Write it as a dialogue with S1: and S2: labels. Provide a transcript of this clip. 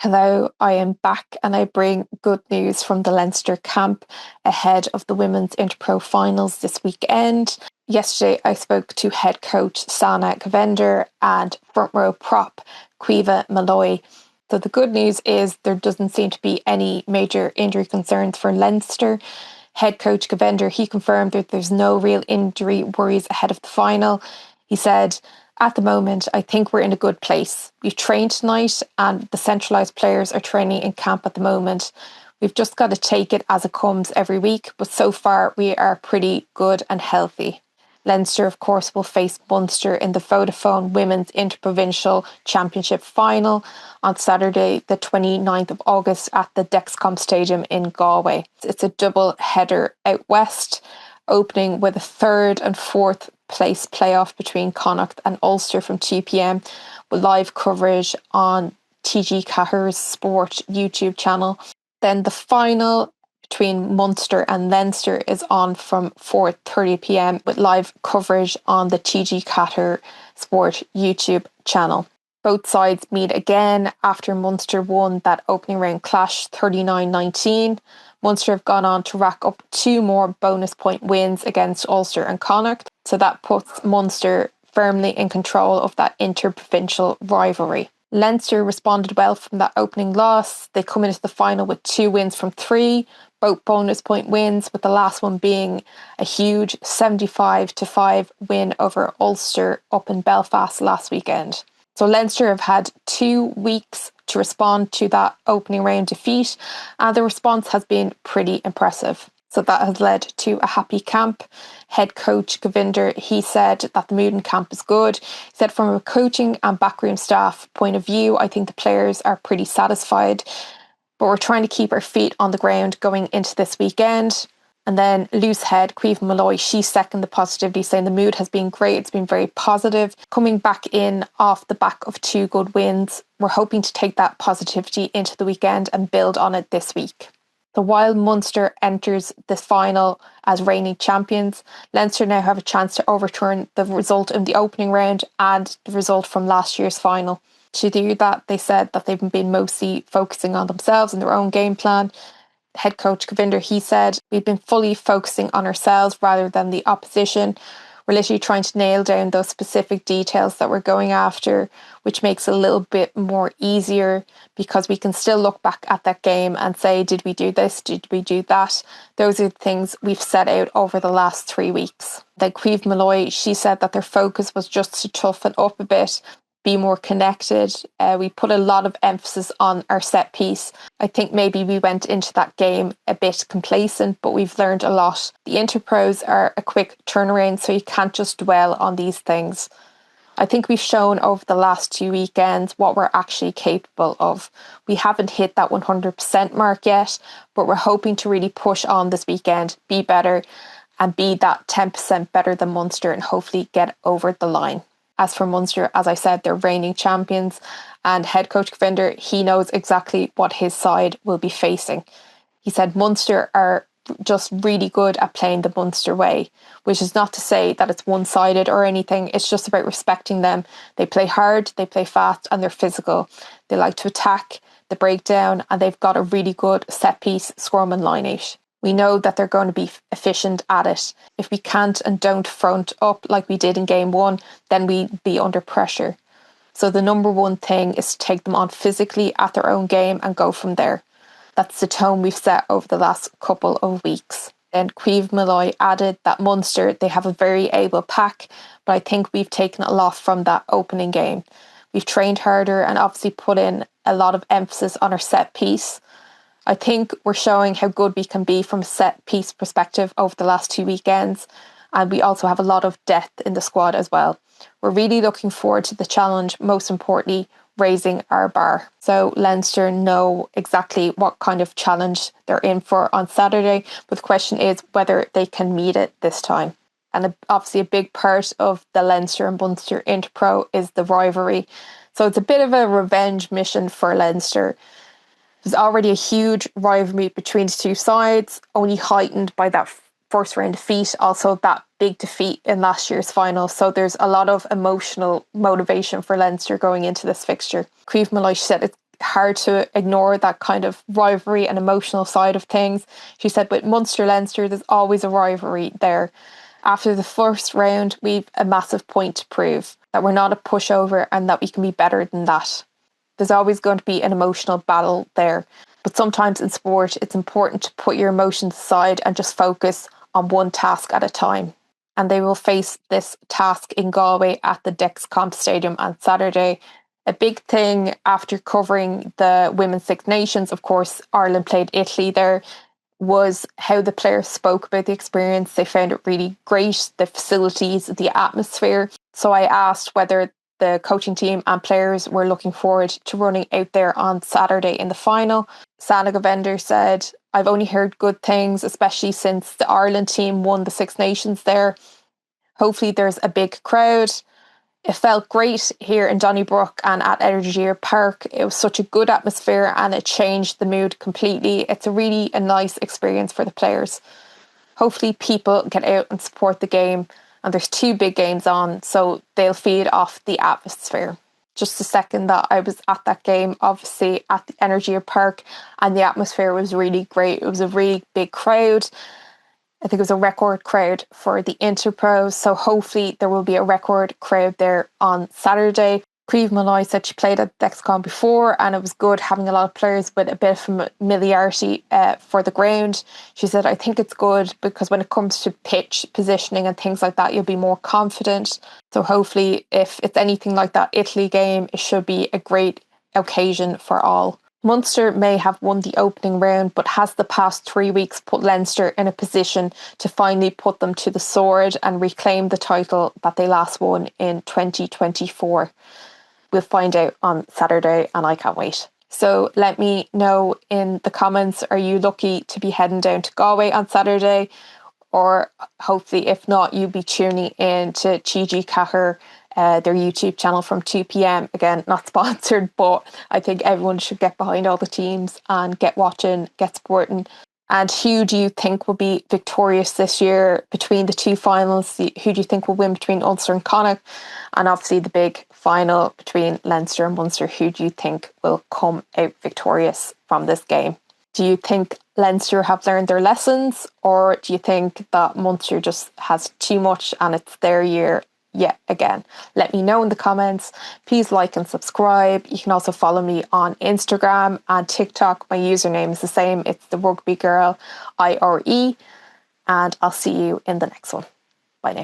S1: Hello, I am back and I bring good news from the Leinster camp ahead of the women's Interpro Finals this weekend. Yesterday I spoke to head coach Sana Govender and front row prop Caoimhe Molloy. So the good news is there doesn't seem to be any major injury concerns for Leinster. Head coach Govender, he confirmed that there's no real injury worries ahead of the final. He said, at the moment, I think we're in a good place. We've trained tonight and the centralised players are training in camp at the moment. We've just got to take it as it comes every week, but so far we are pretty good and healthy. Leinster, of course, will face Munster in the Vodafone Women's Interprovincial Championship final on Saturday, the 29th of August at the Dexcom Stadium in Galway. It's a double header out west, opening with a third and fourth place playoff between Connacht and Ulster from 2 p.m. with live coverage on TG Cahir's Sport YouTube channel. Then the final between Munster and Leinster is on from 4:30 p.m. with live coverage on the TG Cahir Sport YouTube channel. Both sides meet again after Munster won that opening round clash 39-19. Munster have gone on to rack up 2 more bonus point wins against Ulster and Connacht. So that puts Munster firmly in control of that interprovincial rivalry. Leinster responded well from that opening loss. They come into the final with 2 wins from 3, both bonus point wins, with the last one being a huge 75-5 win over Ulster up in Belfast last weekend. So Leinster have had 2 weeks to respond to that opening round defeat, and the response has been pretty impressive. So that has led to a happy camp. Head coach Govender, he said that the mood in camp is good. He said from a coaching and backroom staff point of view, I think the players are pretty satisfied, but we're trying to keep our feet on the ground going into this weekend. And then loosehead Caoimhe Molloy, she seconded the positivity, saying the mood has been great. It's been very positive. Coming back in off the back of 2 good wins, we're hoping to take that positivity into the weekend and build on it this week. So while Munster enters this final as reigning champions, Leinster now have a chance to overturn the result in the opening round and the result from last year's final. To do that, they said that they've been mostly focusing on themselves and their own game plan. Head coach Govender, he said, we've been fully focusing on ourselves rather than the opposition. We're literally trying to nail down those specific details that we're going after, which makes it a little bit more easier because we can still look back at that game and say, did we do this? Did we do that? Those are the things we've set out over the last 3 weeks. Then Caoimhe Molloy, she said that their focus was just to toughen up a bit, be more connected. We put a lot of emphasis on our set piece. I think maybe we went into that game a bit complacent, but we've learned a lot. The Interpros are a quick turnaround, so you can't just dwell on these things. I think we've shown over the last 2 weekends what we're actually capable of. We haven't hit that 100% mark yet, but we're hoping to really push on this weekend, be better, and be that 10% better than Munster and hopefully get over the line. As for Munster, as I said, they're reigning champions, and head coach Govender, he knows exactly what his side will be facing. He said Munster are just really good at playing the Munster way, which is not to say that it's one-sided or anything. It's just about respecting them. They play hard, they play fast, and they're physical. They like to attack, the breakdown, and they've got a really good set-piece scrum and line-out. We know that they're going to be efficient at it. If we can't and don't front up like we did in game 1, then we'd be under pressure. So the number one thing is to take them on physically at their own game and go from there. That's the tone we've set over the last couple of weeks. Then Caoimhe Molloy added that Munster, they have a very able pack, but I think we've taken a lot from that opening game. We've trained harder and obviously put in a lot of emphasis on our set piece. I think we're showing how good we can be from a set piece perspective over the last 2 weekends, and we also have a lot of depth in the squad as well. We're really looking forward to the challenge, most importantly, raising our bar. So Leinster know exactly what kind of challenge they're in for on Saturday, but the question is whether they can meet it this time. And obviously a big part of the Leinster and Munster Interpro is the rivalry. So it's a bit of a revenge mission for Leinster. There's already a huge rivalry between the 2 sides, only heightened by that first round defeat, also that big defeat in last year's final. So there's a lot of emotional motivation for Leinster going into this fixture. Caoimhe Molloy said hard to ignore that kind of rivalry and emotional side of things. She said with Munster Leinster, there's always a rivalry there. After the first round, we've a massive point to prove that we're not a pushover and that we can be better than that. There's always going to be an emotional battle there. But sometimes in sport, it's important to put your emotions aside and just focus on one task at a time. And they will face this task in Galway at the Dexcom Stadium on Saturday. A big thing after covering the Women's Six Nations, of course, Ireland played Italy there, was how the players spoke about the experience. They found it really great, the facilities, the atmosphere. So I asked whether the coaching team and players were looking forward to running out there on Saturday in the final. Sana Govender said, I've only heard good things, especially since the Ireland team won the Six Nations there. Hopefully there's a big crowd. It felt great here in Donnybrook and at Energy Park. It was such a good atmosphere and it changed the mood completely. It's a nice experience for the players. Hopefully people get out and support the game, and there's two big games on, so they'll feed off the atmosphere. Just the second that I was at that game, obviously at the Energy Park, and the atmosphere was really great. It was a really big crowd. I think it was a record crowd for the Interpro, so hopefully there will be a record crowd there on Saturday. Caoimhe Molloy said she played at Dexcom before and it was good having a lot of players with a bit of familiarity for the ground. She said, I think it's good because when it comes to pitch positioning and things like that, you'll be more confident. So hopefully if it's anything like that Italy game, it should be a great occasion for all. Munster may have won the opening round, but has the past 3 weeks put Leinster in a position to finally put them to the sword and reclaim the title that they last won in 2024? We'll find out on Saturday and I can't wait. So let me know in the comments, are you lucky to be heading down to Galway on Saturday? Or hopefully, if not, you'll be tuning in to Gigi Caher, their YouTube channel from 2 p.m. Again, not sponsored, but I think everyone should get behind all the teams and get watching, get supporting. And who do you think will be victorious this year between the two finals? Who do you think will win between Ulster and Connacht? And obviously the big final between Leinster and Munster. Who do you think will come out victorious from this game? Do you think Leinster have learned their lessons, or do you think that Munster just has too much and it's their year yet again? Let me know in the comments. Please like and subscribe. You can also follow me on Instagram and TikTok. My username is the same. It's the Rugby Girl IRE. And I'll see you in the next one. Bye now.